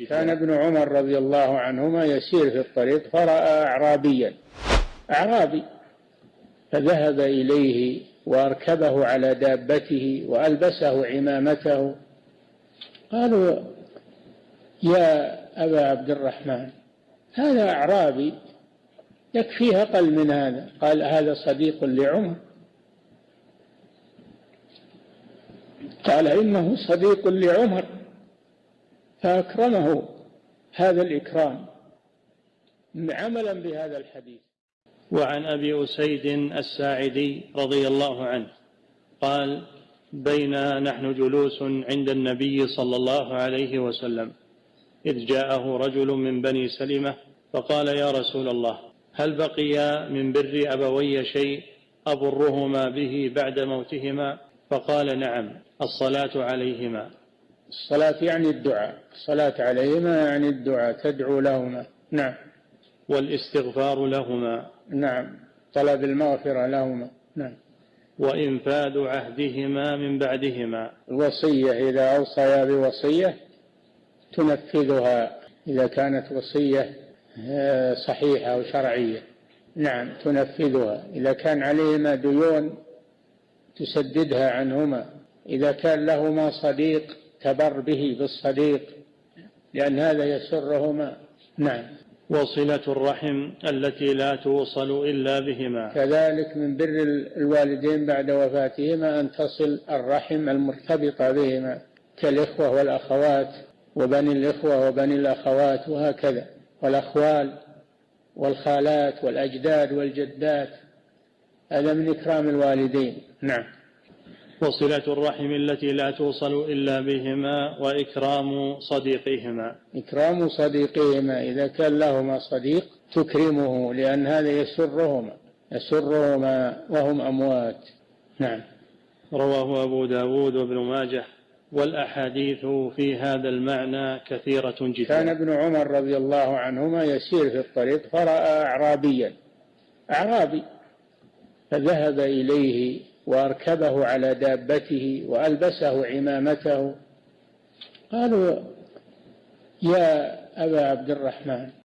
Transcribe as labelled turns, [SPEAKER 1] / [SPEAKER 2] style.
[SPEAKER 1] كان ابن عمر رضي الله عنهما يسير في الطريق فرأى أعرابي فذهب إليه وأركبه على دابته وألبسه عمامته. قالوا: يا أبا عبد الرحمن، هذا أعرابي يكفيه أقل من هذا. قال: هذا صديق لعمر. قال: إنه صديق لعمر، فأكرمه هذا الإكرام عملا بهذا الحديث.
[SPEAKER 2] وعن أبي أسيد الساعدي رضي الله عنه قال: بينا نحن جلوس عند النبي صلى الله عليه وسلم إذ جاءه رجل من بني سلمة فقال: يا رسول الله، هل بقي من بر أبوي شيء أبرهما به بعد موتهما؟ فقال: نعم، الصلاة عليهما.
[SPEAKER 1] الصلاة يعني الدعاء، الصلاة عليهما يعني الدعاء، تدعو لهما. نعم.
[SPEAKER 2] والاستغفار لهما.
[SPEAKER 1] نعم، طلب المغفرة لهما. نعم.
[SPEAKER 2] وإنفاذ عهدهما من بعدهما.
[SPEAKER 1] الوصية إذا أوصيا بوصية تنفذها إذا كانت وصية صحيحة وشرعية. نعم، تنفذها. إذا كان عليهما ديون تسددها عنهما. إذا كان لهما صديق تبر به بالصديق لأن هذا يسرهما. نعم.
[SPEAKER 2] وصلة الرحم التي لا توصل إلا بهما.
[SPEAKER 1] كذلك من بر الوالدين بعد وفاتهما أن تصل الرحم المرتبطة بهما كالإخوة والأخوات وبني الإخوة وبني الأخوات وهكذا، والأخوال والخالات والأجداد والجدات، هذا من إكرام الوالدين. نعم.
[SPEAKER 2] وصلة الرحم التي لا توصل إلا بهما وإكرام صديقهما.
[SPEAKER 1] إكرام صديقهما إذا كان لهما صديق تكرمه لأن هذا يسرهما وهم أموات. نعم.
[SPEAKER 2] رواه أبو داود وابن ماجه، والأحاديث في هذا المعنى كثيرة جدا.
[SPEAKER 1] كان ابن عمر رضي الله عنهما يسير في الطريق فرأى أعرابي فذهب إليه وأركبه على دابته وألبسه عمامته. قالوا: يا أبا عبد الرحمن،